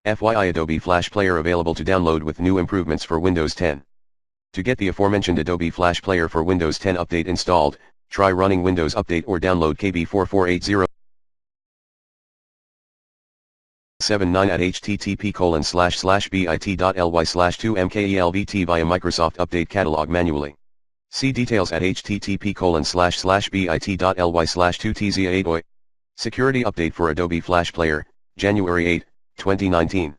FYI, Adobe Flash Player available to download with new improvements for Windows 10. To get the aforementioned Adobe Flash Player for Windows 10 update installed, try running Windows Update or download KB4480979 at http://bit.ly/2mkelvt via Microsoft Update Catalog manually. See details at http://bit.ly/2tzia8oi. Security update for Adobe Flash Player, January 8, 2019.